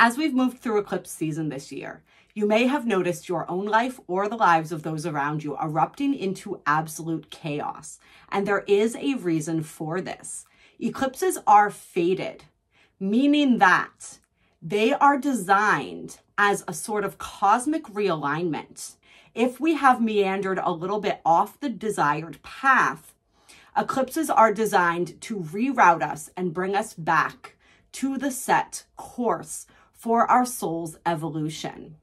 As we've moved through eclipse season this year, you may have noticed your own life or the lives of those around you erupting into absolute chaos. And there is a reason for this. Eclipses are fated, meaning that they are designed as a sort of cosmic realignment. If we have meandered a little bit off the desired path, eclipses are designed to reroute us and bring us back to the set course for our soul's evolution.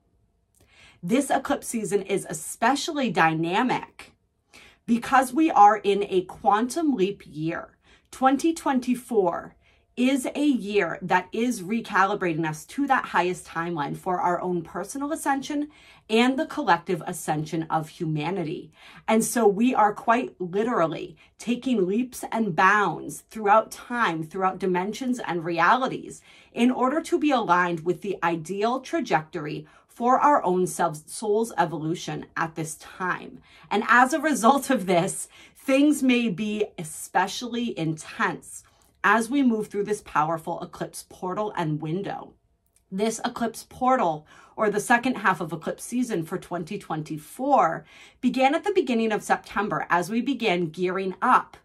This eclipse season is especially dynamic because we are in a quantum leap year. 2024 is a year that is recalibrating us to that highest timeline for our own personal ascension and the collective ascension of humanity. And so we are quite literally taking leaps and bounds throughout time, throughout dimensions and realities in order to be aligned with the ideal trajectory for our own soul's evolution at this time. And as a result of this, things may be especially intense as we move through this powerful eclipse portal and window. This eclipse portal, or the second half of eclipse season for 2024, began at the beginning of September as we began gearing up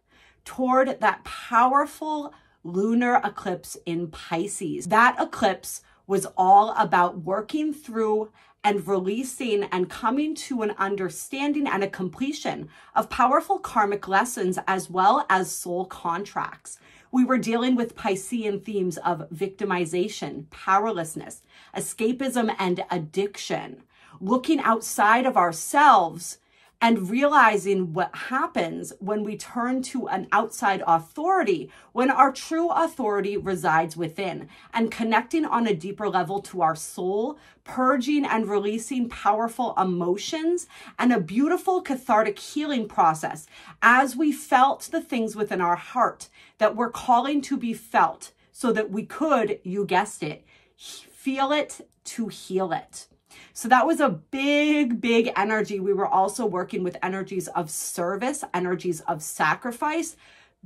toward that powerful lunar eclipse in Pisces. That eclipse was all about working through and releasing and coming to an understanding and a completion of powerful karmic lessons as well as soul contracts. We were dealing with Piscean themes of victimization, powerlessness, escapism, and addiction, looking outside of ourselves and realizing what happens when we turn to an outside authority, when our true authority resides within, and connecting on a deeper level to our soul, purging and releasing powerful emotions, and a beautiful cathartic healing process as we felt the things within our heart that we're calling to be felt so that we could, you guessed it, feel it to heal it. So that was a big, big energy. We were also working with energies of service, energies of sacrifice,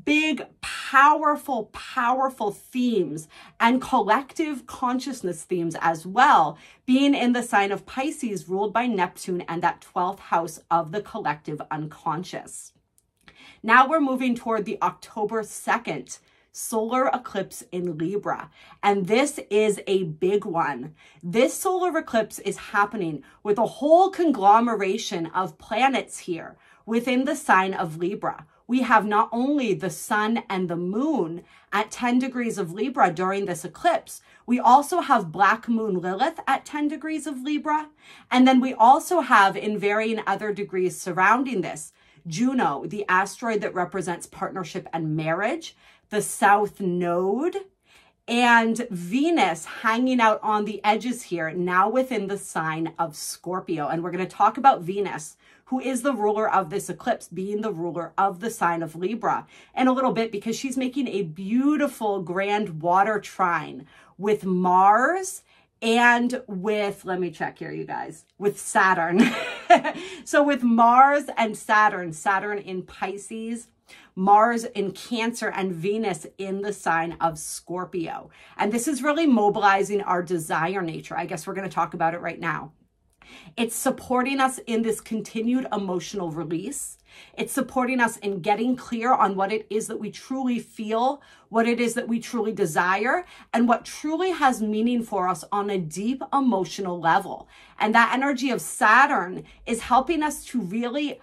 big, powerful, powerful themes and collective consciousness themes as well, being in the sign of Pisces ruled by Neptune and that 12th house of the collective unconscious. Now we're moving toward the October 2nd solar eclipse in Libra. And this is a big one. This solar eclipse is happening with a whole conglomeration of planets here within the sign of Libra. We have not only the sun and the moon at 10 degrees of Libra during this eclipse, we also have Black Moon Lilith at 10 degrees of Libra. And then we also have, in varying other degrees surrounding this, Juno, the asteroid that represents partnership and marriage, the South Node, and Venus hanging out on the edges here, now within the sign of Scorpio. And we're going to talk about Venus, who is the ruler of this eclipse, being the ruler of the sign of Libra, in a little bit, because she's making a beautiful grand water trine with Mars and with, let me check here, you guys, with Saturn. So with Mars and Saturn, Saturn in Pisces, Mars in Cancer, and Venus in the sign of Scorpio. And this is really mobilizing our desire nature. I guess we're going to talk about it right now. It's supporting us in this continued emotional release. It's supporting us in getting clear on what it is that we truly feel, what it is that we truly desire, and what truly has meaning for us on a deep emotional level. And that energy of Saturn is helping us to really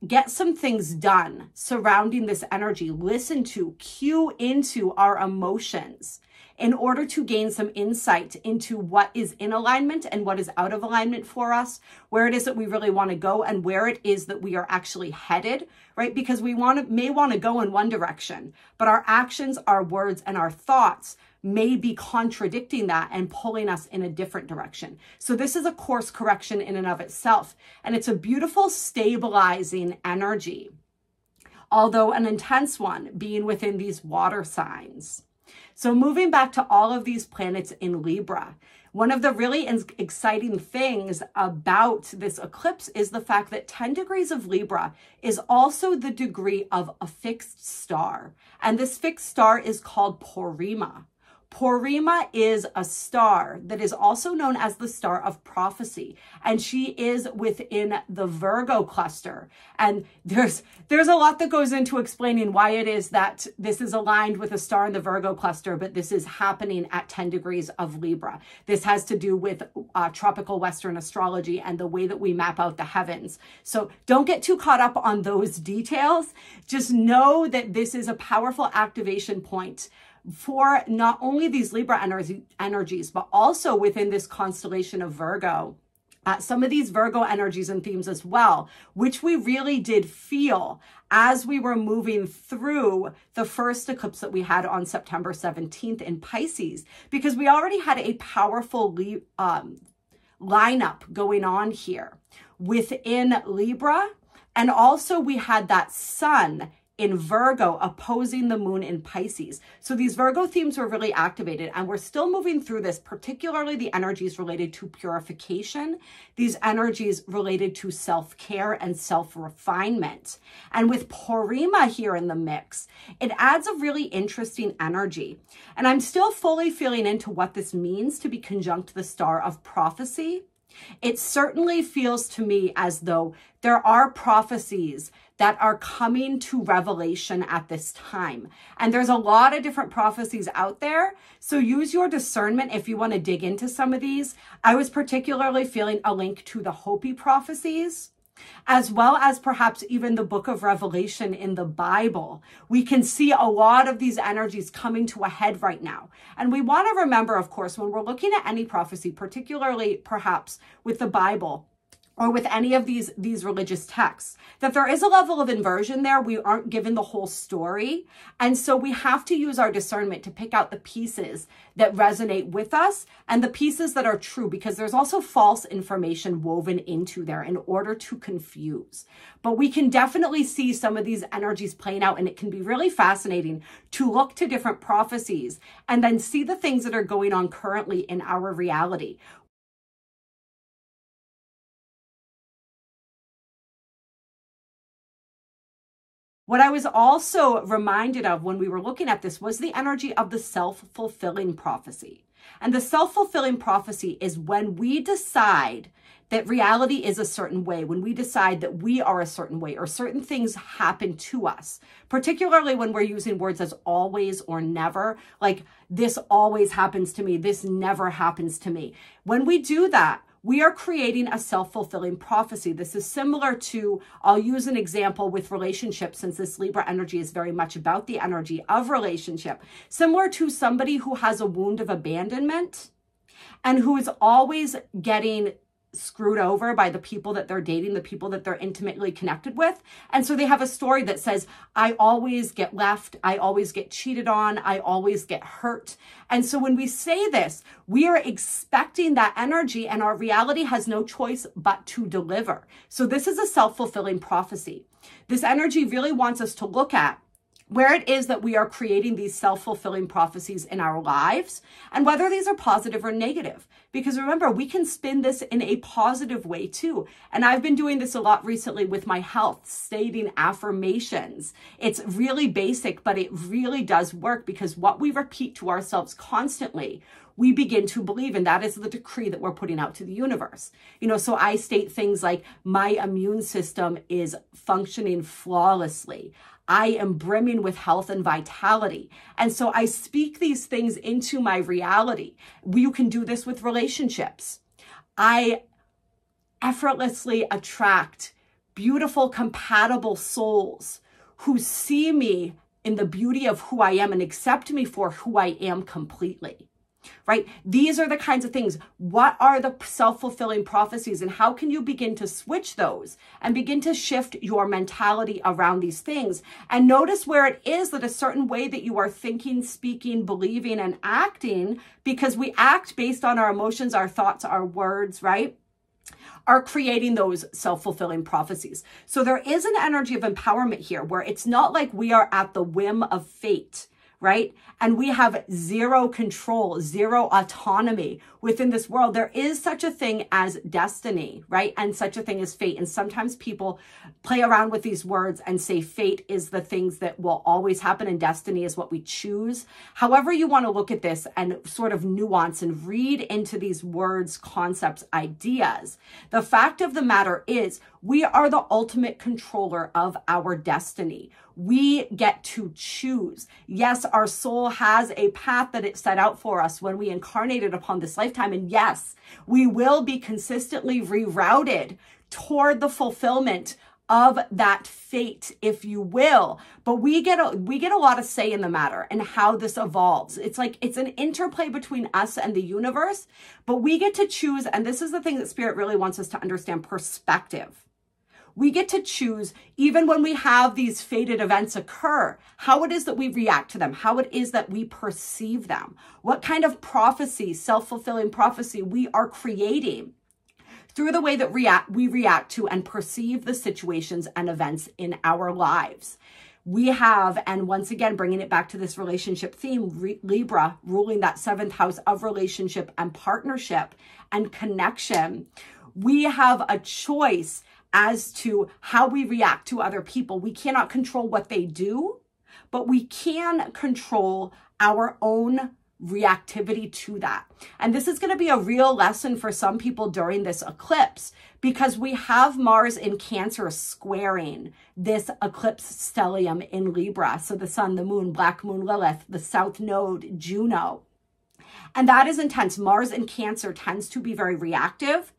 get some things done surrounding this energy. Listen to, cue into our emotions in order to gain some insight into what is in alignment and what is out of alignment for us, where it is that we really want to go and where it is that we are actually headed, right? Because we may want to go in one direction, but our actions, our words, and our thoughts may be contradicting that and pulling us in a different direction. So this is a course correction in and of itself, and it's a beautiful stabilizing energy, although an intense one, being within these water signs. So moving back to all of these planets in Libra, one of the really exciting things about this eclipse is the fact that 10 degrees of Libra is also the degree of a fixed star. And this fixed star is called Porrima. Porrima is a star that is also known as the star of prophecy, and she is within the Virgo cluster. And there's a lot that goes into explaining why it is that this is aligned with a star in the Virgo cluster, but this is happening at 10 degrees of Libra. This has to do with tropical Western astrology and the way that we map out the heavens. So don't get too caught up on those details. Just know that this is a powerful activation point for not only these Libra energies, but also within this constellation of Virgo. Some of these Virgo energies and themes as well, which we really did feel as we were moving through the first eclipse that we had on September 17th in Pisces, because we already had a powerful lineup going on here within Libra. And also we had that sun in Virgo opposing the moon in Pisces. So these Virgo themes were really activated, and we're still moving through this, particularly the energies related to purification, these energies related to self-care and self-refinement. And with Porrima here in the mix, it adds a really interesting energy. And I'm still fully feeling into what this means to be conjunct the star of prophecy. It certainly feels to me as though there are prophecies that are coming to revelation at this time. And there's a lot of different prophecies out there. So use your discernment if you want to dig into some of these. I was particularly feeling a link to the Hopi prophecies, as well as perhaps even the book of Revelation in the Bible. We can see a lot of these energies coming to a head right now. And we want to remember, of course, when we're looking at any prophecy, particularly perhaps with the Bible, or with any of these religious texts, that there is a level of inversion there. We aren't given the whole story. And so we have to use our discernment to pick out the pieces that resonate with us and the pieces that are true, because there's also false information woven into there in order to confuse. But we can definitely see some of these energies playing out, and it can be really fascinating to look to different prophecies and then see the things that are going on currently in our reality. What I was also reminded of when we were looking at this was the energy of the self-fulfilling prophecy. And the self-fulfilling prophecy is when we decide that reality is a certain way, when we decide that we are a certain way, or certain things happen to us, particularly when we're using words as always or never, like this always happens to me, this never happens to me. When we do that, we are creating a self-fulfilling prophecy. This is similar to, I'll use an example with relationships, since this Libra energy is very much about the energy of relationship. Similar to somebody who has a wound of abandonment and who is always getting screwed over by the people that they're dating, the people that they're intimately connected with. And so they have a story that says, I always get left, I always get cheated on, I always get hurt. And so when we say this, we are expecting that energy, and our reality has no choice but to deliver. So this is a self-fulfilling prophecy. This energy really wants us to look at where it is that we are creating these self-fulfilling prophecies in our lives, and whether these are positive or negative. Because remember, we can spin this in a positive way too. And I've been doing this a lot recently with my health, stating affirmations. It's really basic, but it really does work, because what we repeat to ourselves constantly, we begin to believe, and that is the decree that we're putting out to the universe. You know, so I state things like, my immune system is functioning flawlessly. I am brimming with health and vitality. And so I speak these things into my reality. You can do this with relationships. I effortlessly attract beautiful, compatible souls who see me in the beauty of who I am and accept me for who I am completely. Right? These are the kinds of things. What are the self-fulfilling prophecies, and how can you begin to switch those and begin to shift your mentality around these things? And notice where it is that a certain way that you are thinking, speaking, believing, and acting, because we act based on our emotions, our thoughts, our words, right? Are creating those self-fulfilling prophecies. So there is an energy of empowerment here where it's not like we are at the whim of fate, right? And we have zero control, zero autonomy within this world. There is such a thing as destiny, right? And such a thing as fate. And sometimes people play around with these words and say fate is the things that will always happen and destiny is what we choose. However you want to look at this and sort of nuance and read into these words, concepts, ideas, the fact of the matter is we are the ultimate controller of our destiny. We get to choose. Yes, our soul has a path that it set out for us when we incarnated upon this lifetime. And yes, we will be consistently rerouted toward the fulfillment of that fate, if you will. But we get a lot of say in the matter and how this evolves. It's like it's an interplay between us and the universe, but we get to choose. And this is the thing that Spirit really wants us to understand: perspective. We get to choose, even when we have these fated events occur, how it is that we react to them, how it is that we perceive them, what kind of prophecy, self-fulfilling prophecy we are creating through the way that we react to and perceive the situations and events in our lives. We have, and once again, bringing it back to this relationship theme, Libra ruling that 7th house of relationship and partnership and connection. We have a choice as to how we react to other people. We cannot control what they do, but we can control our own reactivity to that. And this is going to be a real lesson for some people during this eclipse, because we have Mars in Cancer squaring this eclipse stellium in Libra. So the sun, the moon, black moon Lilith, the south node, Juno. And that is intense. Mars in Cancer tends to be very reactive,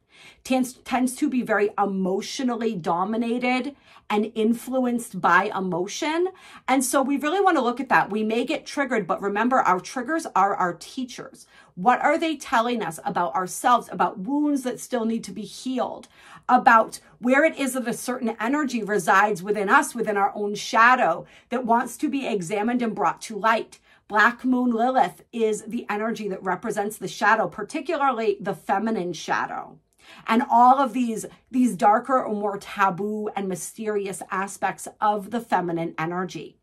tends to be very emotionally dominated and influenced by emotion. And so we really want to look at that. We may get triggered, but remember, our triggers are our teachers. What are they telling us about ourselves, about wounds that still need to be healed, about where it is that a certain energy resides within us, within our own shadow, that wants to be examined and brought to light? Black moon Lilith is the energy that represents the shadow, particularly the feminine shadow. And all of these darker or more taboo and mysterious aspects of the feminine energy.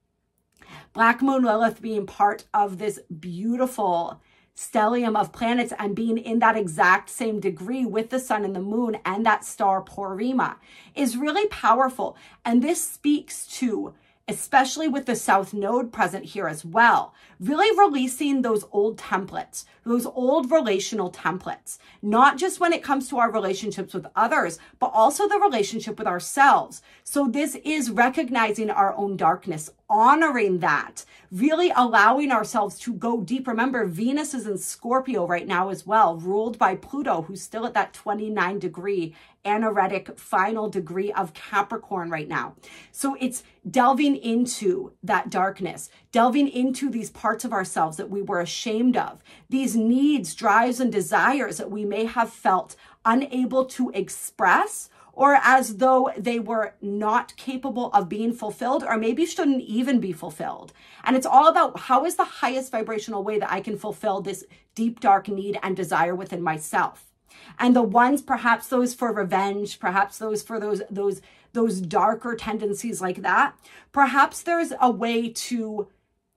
Black moon Lilith being part of this beautiful stellium of planets and being in that exact same degree with the sun and the moon and that star Porrima is really powerful. And this speaks to, especially with the south node present here as well, really releasing those old templates, those old relational templates, not just when it comes to our relationships with others, but also the relationship with ourselves. So this is recognizing our own darkness, honoring that, really allowing ourselves to go deep. Remember, Venus is in Scorpio right now as well, ruled by Pluto, who's still at that 29-degree anaretic final degree of Capricorn right now. So it's delving into that darkness, delving into these parts of ourselves that we were ashamed of, these needs, drives, and desires that we may have felt unable to express, or as though they were not capable of being fulfilled, or maybe shouldn't even be fulfilled. And it's all about how is the highest vibrational way that I can fulfill this deep, dark need and desire within myself. And the ones, perhaps those for revenge, perhaps those for those darker tendencies like that, perhaps there's a way to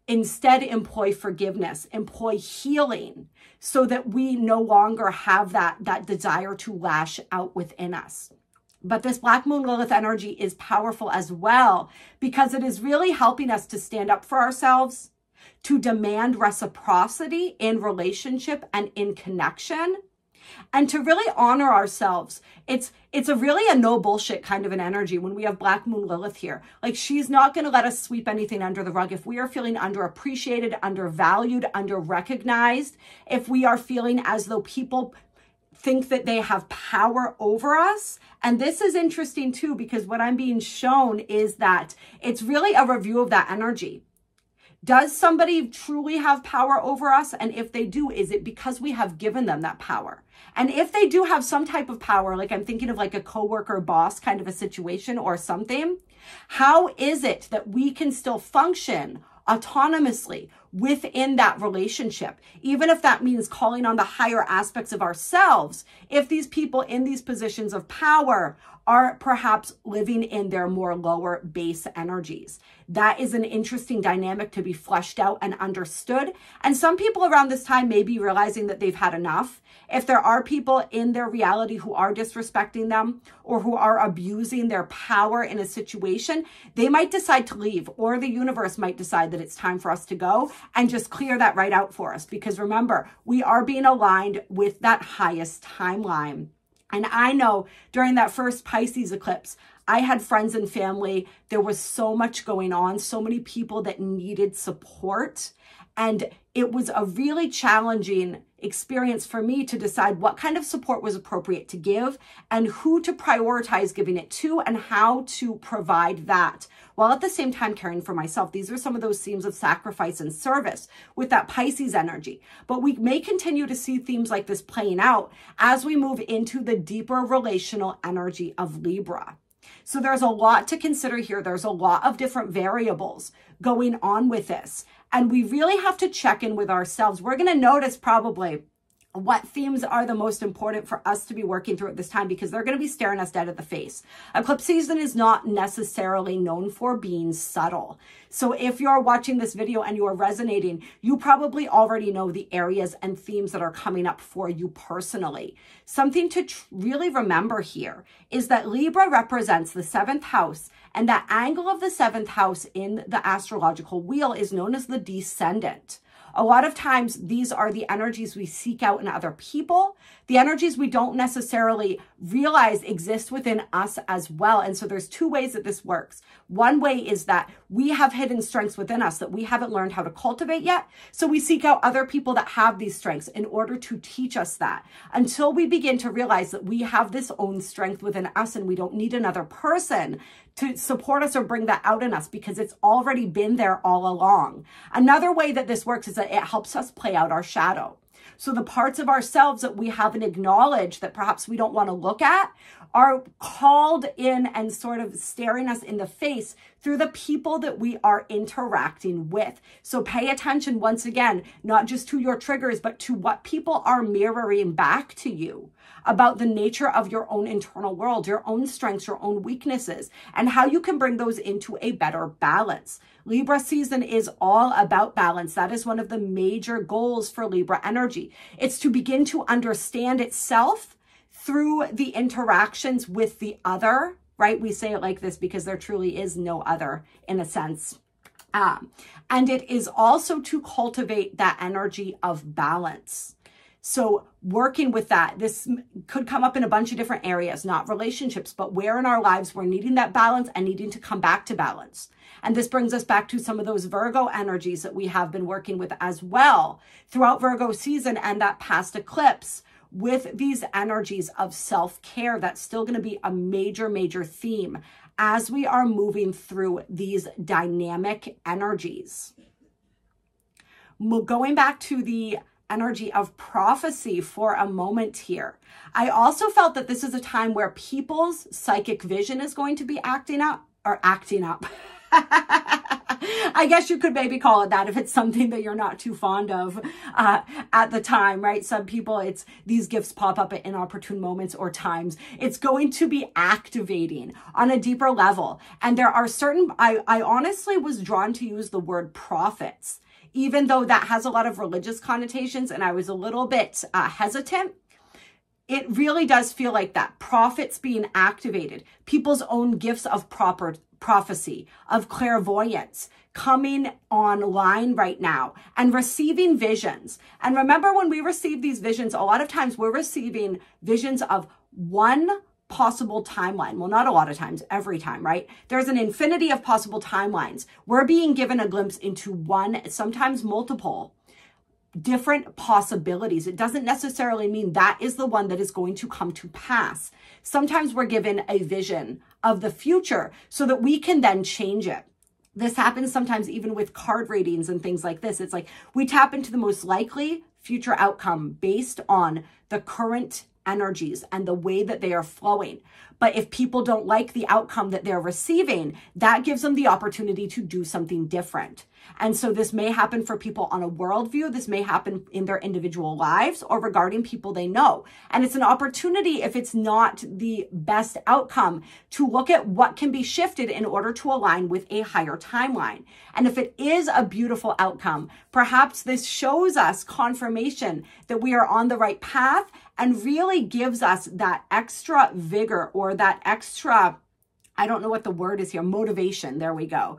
instead employ forgiveness, employ healing, so that we no longer have that desire to lash out within us. But this Black Moon Lilith energy is powerful as well, because it is really helping us to stand up for ourselves, to demand reciprocity in relationship and in connection, and to really honor ourselves. It's a no bullshit kind of an energy when we have Black Moon Lilith here. Like, she's not going to let us sweep anything under the rug. If we are feeling underappreciated, undervalued, underrecognized, if we are feeling as though people think that they have power over us. And this is interesting too, because what I'm being shown is that it's really a review of that energy. Does somebody truly have power over us? And if they do, is it because we have given them that power? And if they do have some type of power, like I'm thinking of like a coworker, boss kind of a situation or something, how is it that we can still function autonomously within that relationship, even if that means calling on the higher aspects of ourselves, if these people in these positions of power are perhaps living in their more lower base energies. That is an interesting dynamic to be fleshed out and understood. And some people around this time may be realizing that they've had enough. If there are people in their reality who are disrespecting them or who are abusing their power in a situation, they might decide to leave, or the universe might decide that it's time for us to go and just clear that right out for us. Because remember, we are being aligned with that highest timeline. And I know during that first Pisces eclipse, I had friends and family. There was so much going on, so many people that needed support. And it was a really challenging experience for me to decide what kind of support was appropriate to give and who to prioritize giving it to and how to provide that, while at the same time caring for myself. These are some of those themes of sacrifice and service with that Pisces energy. But we may continue to see themes like this playing out as we move into the deeper relational energy of Libra. So there's a lot to consider here. There's a lot of different variables going on with this. And we really have to check in with ourselves. We're going to notice probably what themes are the most important for us to be working through at this time, because they're going to be staring us dead at the face. Eclipse season is not necessarily known for being subtle. So if you're watching this video and you are resonating, you probably already know the areas and themes that are coming up for you personally. Something to really remember here is that Libra represents the 7th house, and that angle of the 7th house in the astrological wheel is known as the descendant. A lot of times, these are the energies we seek out in other people, the energies we don't necessarily realize exist within us as well. And so there's two ways that this works. One way is that we have hidden strengths within us that we haven't learned how to cultivate yet. So we seek out other people that have these strengths in order to teach us that, until we begin to realize that we have this own strength within us and we don't need another person to support us or bring that out in us, because it's already been there all along. Another way that this works is that it helps us play out our shadow. So the parts of ourselves that we haven't acknowledged that perhaps we don't want to look at are called in and sort of staring us in the face through the people that we are interacting with. So pay attention once again, not just to your triggers, but to what people are mirroring back to you about the nature of your own internal world, your own strengths, your own weaknesses, and how you can bring those into a better balance. Libra season is all about balance. That is one of the major goals for Libra energy. It's to begin to understand itself through the interactions with the other, right? We say it like this because there truly is no other in a sense. And it is also to cultivate that energy of balance. So working with that, this could come up in a bunch of different areas, not relationships, but where in our lives we're needing that balance and needing to come back to balance. And this brings us back to some of those Virgo energies that we have been working with as well throughout Virgo season and that past eclipse, with these energies of self-care. That's still going to be a major, major theme as we are moving through these dynamic energies. Going back to the energy of prophecy for a moment here. I also felt that this is a time where people's psychic vision is going to be acting up. I guess you could maybe call it that if it's something that you're not too fond of at the time, right? Some people, it's these gifts pop up at inopportune moments or times. It's going to be activating on a deeper level. And there are certain, I honestly was drawn to use the word prophets, even though that has a lot of religious connotations, and I was a little bit hesitant. It really does feel like that. Prophets being activated, people's own gifts of prophecy, of clairvoyance, coming online right now and receiving visions. And remember, when we receive these visions, a lot of times we're receiving visions of one possible timeline. Well, not a lot of times, every time, right? There's an infinity of possible timelines. We're being given a glimpse into one, sometimes multiple different possibilities. It doesn't necessarily mean that is the one that is going to come to pass. Sometimes we're given a vision of the future so that we can then change it. This happens sometimes even with card readings and things like this. It's like we tap into the most likely future outcome based on the current energies and the way that they are flowing. But if people don't like the outcome that they're receiving, that gives them the opportunity to do something different. And so this may happen for people on a worldview. This may happen in their individual lives or regarding people they know. And it's an opportunity, if it's not the best outcome, to look at what can be shifted in order to align with a higher timeline. And if it is a beautiful outcome, perhaps this shows us confirmation that we are on the right path and really gives us that extra vigor or that extra, I don't know what the word is here, motivation, there we go,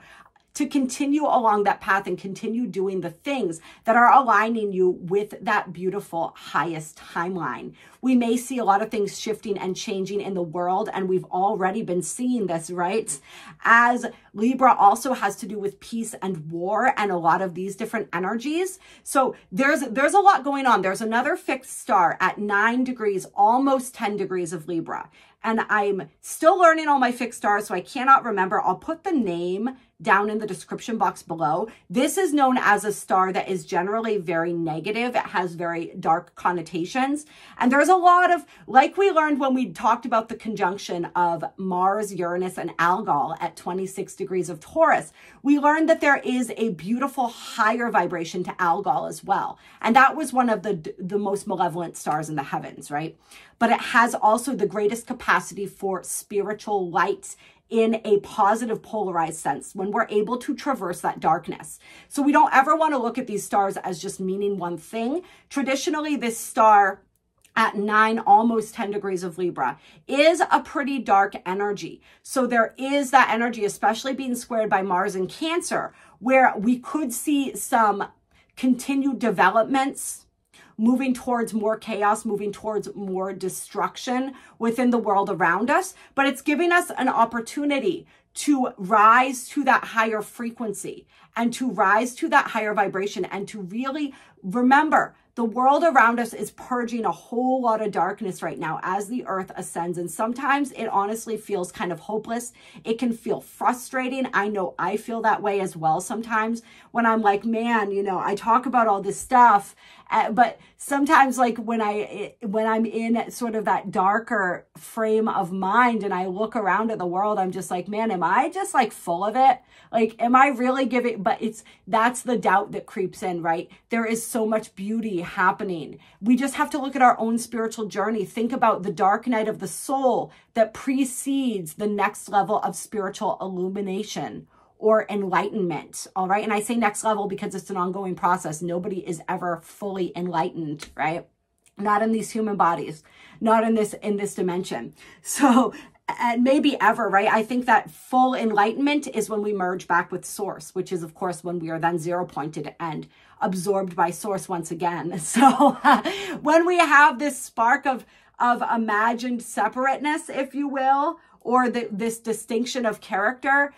to continue along that path and continue doing the things that are aligning you with that beautiful highest timeline. We may see a lot of things shifting and changing in the world, and we've already been seeing this, right? As Libra also has to do with peace and war and a lot of these different energies. So there's a lot going on. There's another fixed star at 9 degrees, almost 10 degrees of Libra. And I'm still learning all my fixed stars, so I cannot remember. I'll put the name down in the description box below. This is known as a star that is generally very negative. It has very dark connotations. And there's a lot of, like we learned when we talked about the conjunction of Mars, Uranus, and Algol at 26 degrees of Taurus, we learned that there is a beautiful higher vibration to Algol as well. And that was one of the most malevolent stars in the heavens, right? But it has also the greatest capacity for spiritual light in a positive polarized sense when we're able to traverse that darkness. So we don't ever want to look at these stars as just meaning one thing. Traditionally, this star at 9, almost 10 degrees of Libra is a pretty dark energy. So there is that energy, especially being squared by Mars in Cancer, where we could see some continued developments, moving towards more chaos, moving towards more destruction within the world around us. But it's giving us an opportunity to rise to that higher frequency and to rise to that higher vibration and to really remember the world around us is purging a whole lot of darkness right now as the earth ascends. And sometimes it honestly feels kind of hopeless. It can feel frustrating. I know I feel that way as well sometimes when I'm like, man, you know, I talk about all this stuff, but sometimes like when I'm in sort of that darker frame of mind and I look around at the world, I'm just like, man, am I just like full of it? Like, am I really giving? But that's the doubt that creeps in, right? There is so much beauty happening. We just have to look at our own spiritual journey. Think about the dark night of the soul that precedes the next level of spiritual illumination or enlightenment. All right. And I say next level because it's an ongoing process. Nobody is ever fully enlightened, right? Not in these human bodies, not in this dimension. So, and maybe ever, right? I think that full enlightenment is when we merge back with source, which is of course when we are then zero pointed and absorbed by source once again. So when we have this spark of imagined separateness, if you will, or this distinction of character,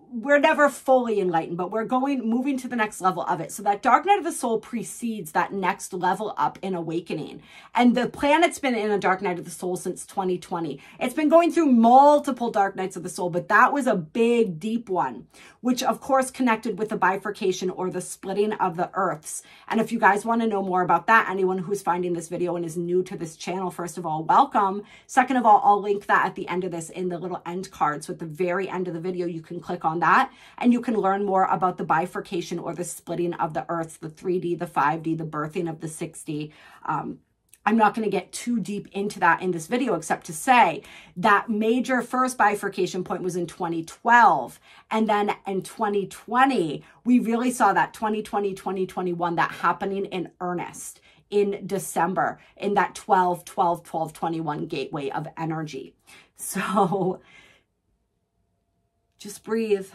we're never fully enlightened, but we're moving to the next level of it. So that dark night of the soul precedes that next level up in awakening. And the planet's been in a dark night of the soul since 2020. It's been going through multiple dark nights of the soul, but that was a big, deep one, which of course connected with the bifurcation or the splitting of the earths. And if you guys want to know more about that, anyone who's finding this video and is new to this channel, first of all, welcome. Second of all, I'll link that at the end of this in the little end card. So at the very end of the video, you can click on that and you can learn more about the bifurcation or the splitting of the earths, the 3D, the 5D, the birthing of the 6D. I'm not going to get too deep into that in this video, except to say that major first bifurcation point was in 2012. And then in 2020, we really saw that 2020, 2021, that happening in earnest in December in that 12-12-12-21 gateway of energy. So just breathe.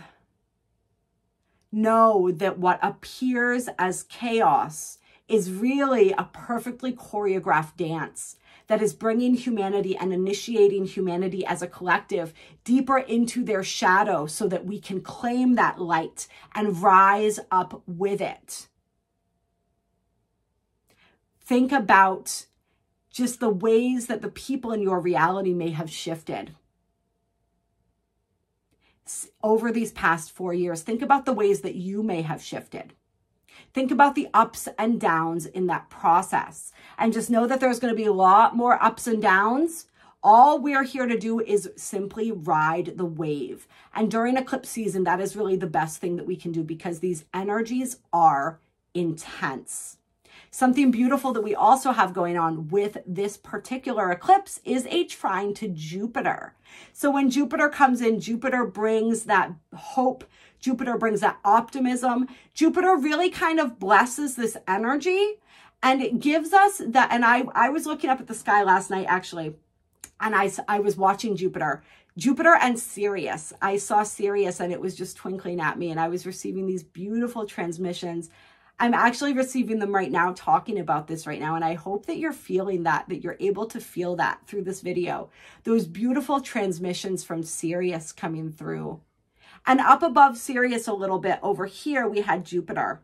Know that what appears as chaos is really a perfectly choreographed dance that is bringing humanity and initiating humanity as a collective deeper into their shadow so that we can claim that light and rise up with it. Think about just the ways that the people in your reality may have shifted over these past 4 years. Think about the ways that you may have shifted. Think about the ups and downs in that process. And just know that there's going to be a lot more ups and downs All we're here to do is simply ride the wave. And during eclipse season, that is really the best thing that we can do because these energies are intense. Something beautiful that we also have going on with this particular eclipse is a trine to Jupiter. So when Jupiter comes in, Jupiter brings that hope. Jupiter brings that optimism. Jupiter really kind of blesses this energy and it gives us that. And I was looking up at the sky last night, actually, and I was watching Jupiter and Sirius. I saw Sirius and it was just twinkling at me and I was receiving these beautiful transmissions. I'm actually receiving them right now, talking about this right now. And I hope that you're feeling that you're able to feel that through this video. Those beautiful transmissions from Sirius coming through. And up above Sirius a little bit over here, we had Jupiter.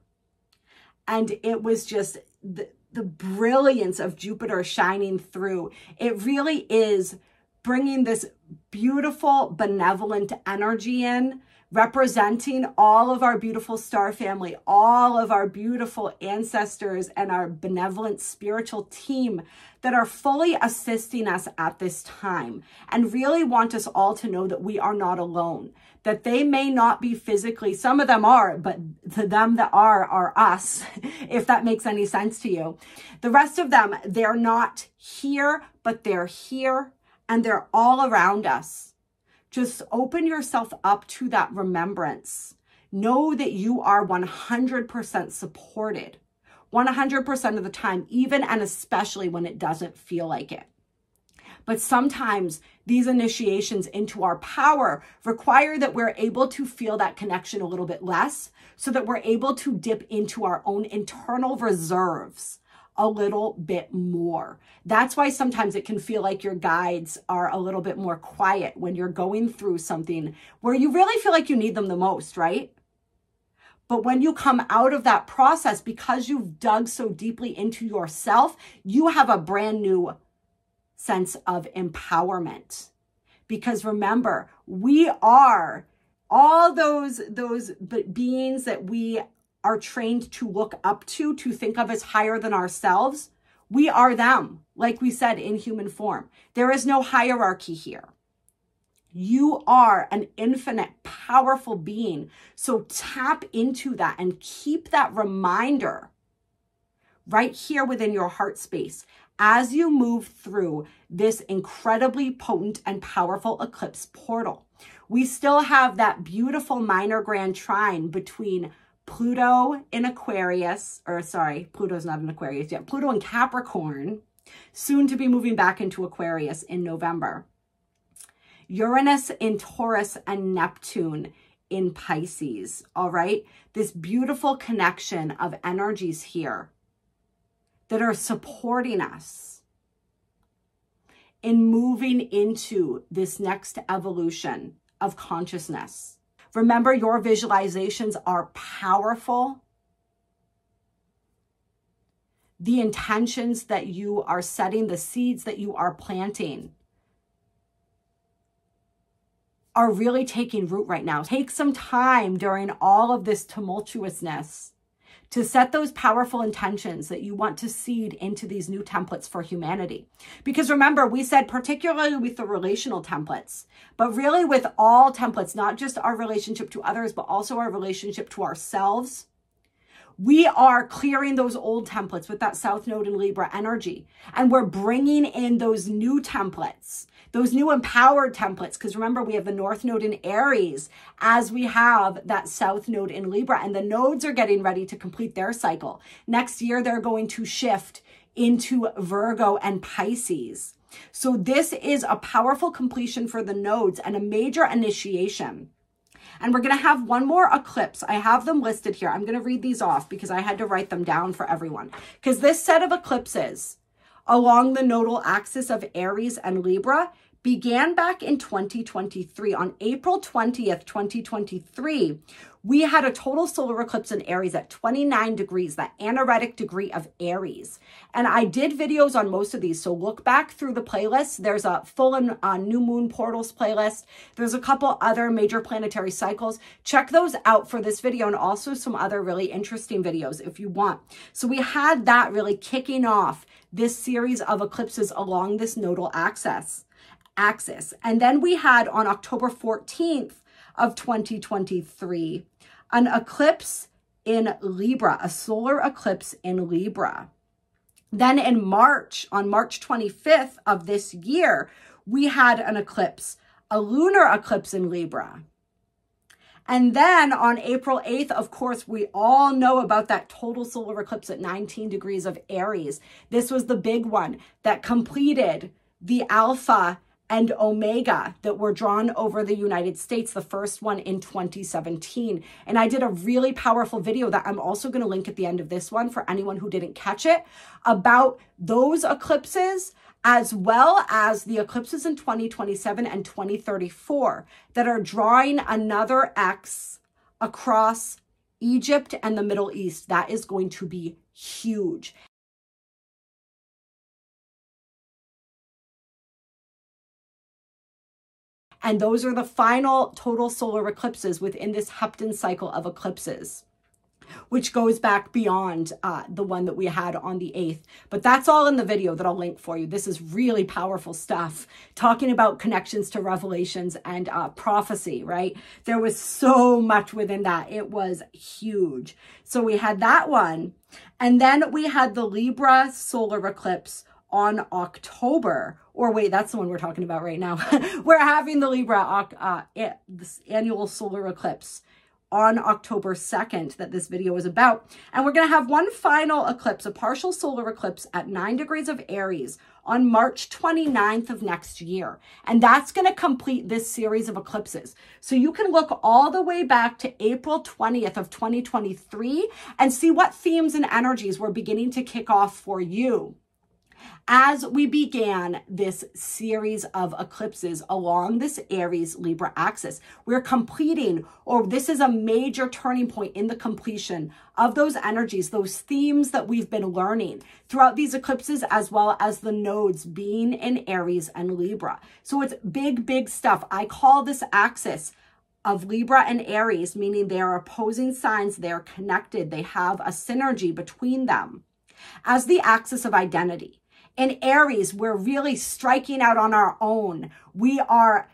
And it was just the brilliance of Jupiter shining through. It really is bringing this beautiful, benevolent energy in, representing all of our beautiful star family, all of our beautiful ancestors and our benevolent spiritual team that are fully assisting us at this time and really want us all to know that we are not alone, that they may not be physically, some of them are, but to them that are us, if that makes any sense to you. The rest of them, they're not here, but they're here and they're all around us. Just open yourself up to that remembrance. Know that you are 100% supported, 100% of the time, even and especially when it doesn't feel like it. But sometimes these initiations into our power require that we're able to feel that connection a little bit less so that we're able to dip into our own internal reserves a little bit more. That's why sometimes it can feel like your guides are a little bit more quiet when you're going through something where you really feel like you need them the most, right? But when you come out of that process, because you've dug so deeply into yourself, you have a brand new sense of empowerment. Because remember, we are all those beings that we are trained to look up to think of as higher than ourselves. We are them, like we said, in human form. There is no hierarchy here. You are an infinite, powerful being. So tap into that and keep that reminder right here within your heart space as you move through this incredibly potent and powerful eclipse portal. We still have that beautiful minor grand trine between Pluto in Aquarius, or sorry, Pluto's not in Aquarius yet. Pluto in Capricorn, soon to be moving back into Aquarius in November. Uranus in Taurus and Neptune in Pisces, all right? This beautiful connection of energies here that are supporting us in moving into this next evolution of consciousness. Remember, your visualizations are powerful. The intentions that you are setting, the seeds that you are planting are really taking root right now. Take some time during all of this tumultuousness to set those powerful intentions that you want to seed into these new templates for humanity. Because remember, we said particularly with the relational templates, but really with all templates, not just our relationship to others, but also our relationship to ourselves. We are clearing those old templates with that South Node in Libra energy. And we're bringing in those new templates, those new empowered templates. Because remember, we have the North Node in Aries as we have that South Node in Libra. And the nodes are getting ready to complete their cycle. Next year, they're going to shift into Virgo and Pisces. So this is a powerful completion for the nodes and a major initiation. And we're going to have one more eclipse. I have them listed here. I'm going to read these off because I had to write them down for everyone. Because this set of eclipses along the nodal axis of Aries and Libra began back in 2023. On April 20th, 2023, we had a total solar eclipse in Aries at 29 degrees, that anaretic degree of Aries. And I did videos on most of these. So look back through the playlist. There's a full new moon portals playlist. There's a couple other major planetary cycles. Check those out for this video and also some other really interesting videos if you want. So we had that really kicking off this series of eclipses along this nodal axis. axis. And then we had on October 14th of 2023, an eclipse in Libra, a solar eclipse in Libra. Then in March, on March 25th of this year, we had an eclipse, a lunar eclipse in Libra. And then on April 8th, of course, we all know about that total solar eclipse at 19 degrees of Aries. This was the big one that completed the Alpha and Omega that were drawn over the United States, the first one in 2017. And I did a really powerful video that I'm also going to link at the end of this one for anyone who didn't catch it, about those eclipses, as well as the eclipses in 2027 and 2034 that are drawing another X across Egypt and the Middle East. That is going to be huge. And those are the final total solar eclipses within this Heptan cycle of eclipses, which goes back beyond the one that we had on the 8th. But that's all in the video that I'll link for you. This is really powerful stuff, talking about connections to revelations and prophecy, right? There was so much within that. It was huge. So we had that one. And then we had the Libra solar eclipse on October, or wait, that's the one we're talking about right now. We're having the Libra this annual solar eclipse on October 2nd that this video is about. And we're going to have one final eclipse, a partial solar eclipse at 9 degrees of Aries on March 29th of next year. And that's going to complete this series of eclipses. So you can look all the way back to April 20th of 2023 and see what themes and energies were beginning to kick off for you as we began this series of eclipses along this Aries-Libra axis. We're completing, or this is a major turning point in the completion of those energies, those themes that we've been learning throughout these eclipses, as well as the nodes being in Aries and Libra. So it's big, big stuff. I call this axis of Libra and Aries, meaning they are opposing signs, they're connected, they have a synergy between them, as the axis of identity. In Aries, we're really striking out on our own. We are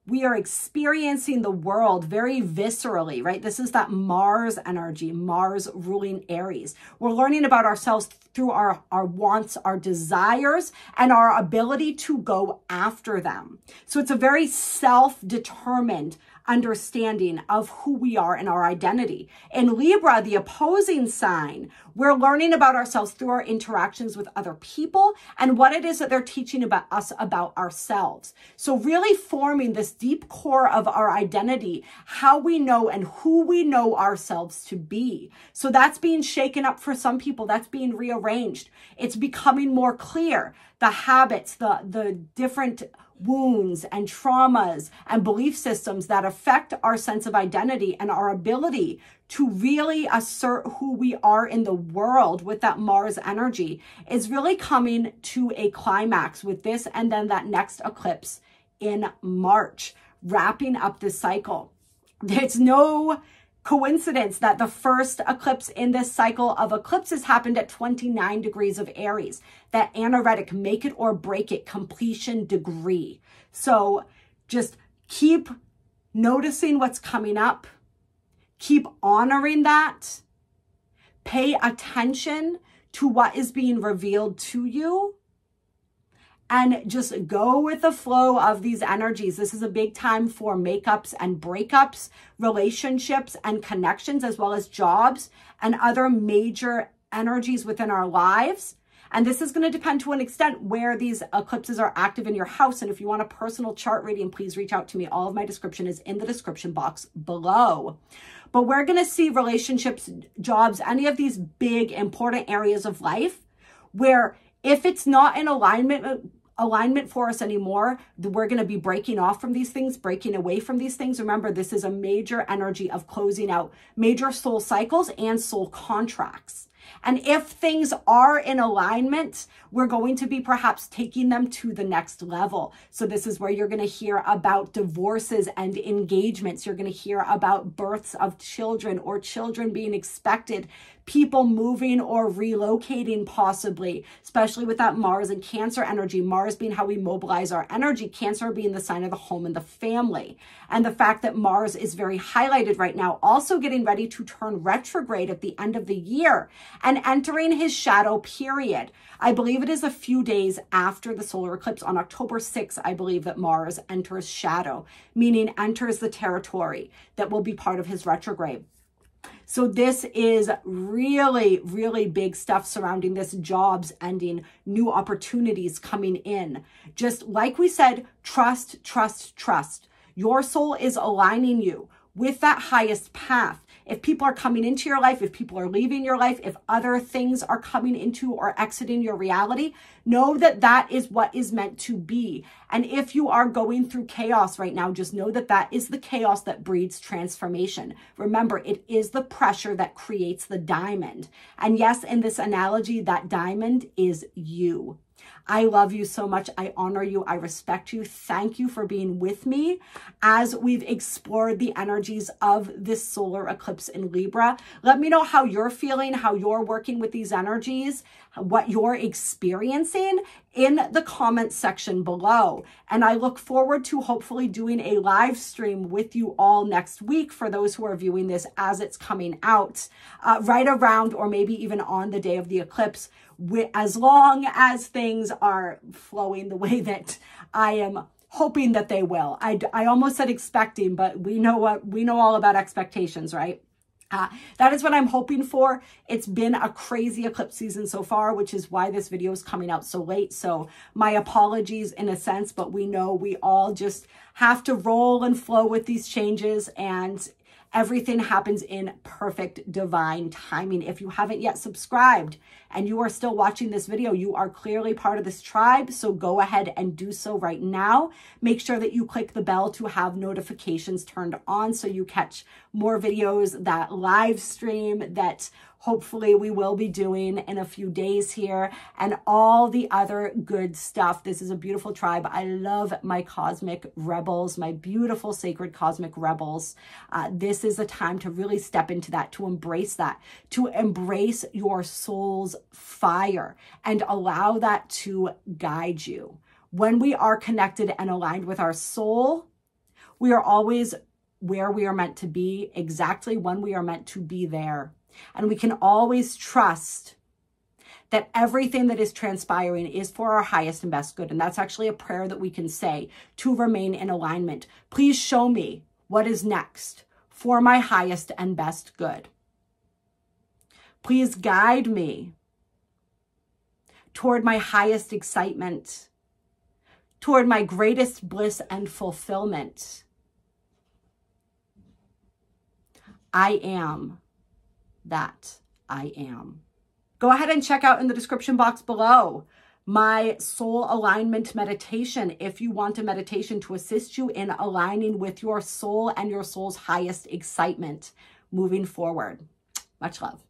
experiencing the world very viscerally, right? This is that Mars energy, Mars ruling Aries. We're learning about ourselves through our wants, our desires, and our ability to go after them. So it's a very self-determined understanding of who we are and our identity. In Libra, the opposing sign, we're learning about ourselves through our interactions with other people and what it is that they're teaching about us, about ourselves. So really forming this deep core of our identity, how we know and who we know ourselves to be. So that's being shaken up for some people. That's being rearranged. It's becoming more clear. The habits, the different wounds and traumas and belief systems that affect our sense of identity and our ability to really assert who we are in the world with that Mars energy is really coming to a climax with this and then that next eclipse in March, wrapping up this cycle. There's no coincidence that the first eclipse in this cycle of eclipses happened at 29 degrees of Aries, that anaretic make it or break it completion degree. So just keep noticing what's coming up, keep honoring that, pay attention to what is being revealed to you, and just go with the flow of these energies. This is a big time for makeups and breakups, relationships and connections, as well as jobs and other major energies within our lives. And this is going to depend to an extent where these eclipses are active in your house. And if you want a personal chart reading, please reach out to me. All of my description is in the description box below. But we're going to see relationships, jobs, any of these big important areas of life where if it's not in alignment for us anymore, we're going to be breaking off from these things, breaking away from these things. Remember, this is a major energy of closing out major soul cycles and soul contracts. And if things are in alignment, we're going to be perhaps taking them to the next level. So this is where you're going to hear about divorces and engagements. You're going to hear about births of children or children being expected, people moving or relocating possibly, especially with that Mars and Cancer energy. Mars being how we mobilize our energy, Cancer being the sign of the home and the family. And the fact that Mars is very highlighted right now, also getting ready to turn retrograde at the end of the year and entering his shadow period. I believe it is a few days after the solar eclipse on October 6th, I believe that Mars enters shadow, meaning enters the territory that will be part of his retrograde. So this is really, really big stuff surrounding this, jobs ending, new opportunities coming in. Just like we said, trust, trust, trust. Your soul is aligning you with that highest path. If people are coming into your life, if people are leaving your life, if other things are coming into or exiting your reality, know that that is what is meant to be. And if you are going through chaos right now, just know that that is the chaos that breeds transformation. Remember, it is the pressure that creates the diamond. And yes, in this analogy, that diamond is you. I love you so much. I honor you. I respect you. Thank you for being with me as we've explored the energies of this solar eclipse in Libra. Let me know how you're feeling, how you're working with these energies, what you're experiencing in the comment section below. And I look forward to hopefully doing a live stream with you all next week for those who are viewing this as it's coming out, right around or maybe even on the day of the eclipse, as long as things are flowing the way that I am hoping that they will. I almost said expecting, but we know all about expectations, right? That is what I'm hoping for. It's been a crazy eclipse season so far, which is why this video is coming out so late. So my apologies in a sense, but we know we all just have to roll and flow with these changes, and everything happens in perfect divine timing. If you haven't yet subscribed and you are still watching this video, you are clearly part of this tribe. So go ahead and do so right now. Make sure that you click the bell to have notifications turned on so you catch more videos, that live stream that hopefully we will be doing in a few days here, and all the other good stuff. This is a beautiful tribe. I love my cosmic rebels, my beautiful sacred cosmic rebels. This is a time to really step into that, to embrace your soul's fire and allow that to guide you. When we are connected and aligned with our soul, we are always where we are meant to be, exactly when we are meant to be there. And we can always trust that everything that is transpiring is for our highest and best good. And that's actually a prayer that we can say to remain in alignment. Please show me what is next for my highest and best good. Please guide me toward my highest excitement, toward my greatest bliss and fulfillment. I am that I am. Go ahead and check out in the description box below my soul alignment meditation if you want a meditation to assist you in aligning with your soul and your soul's highest excitement moving forward. Much love.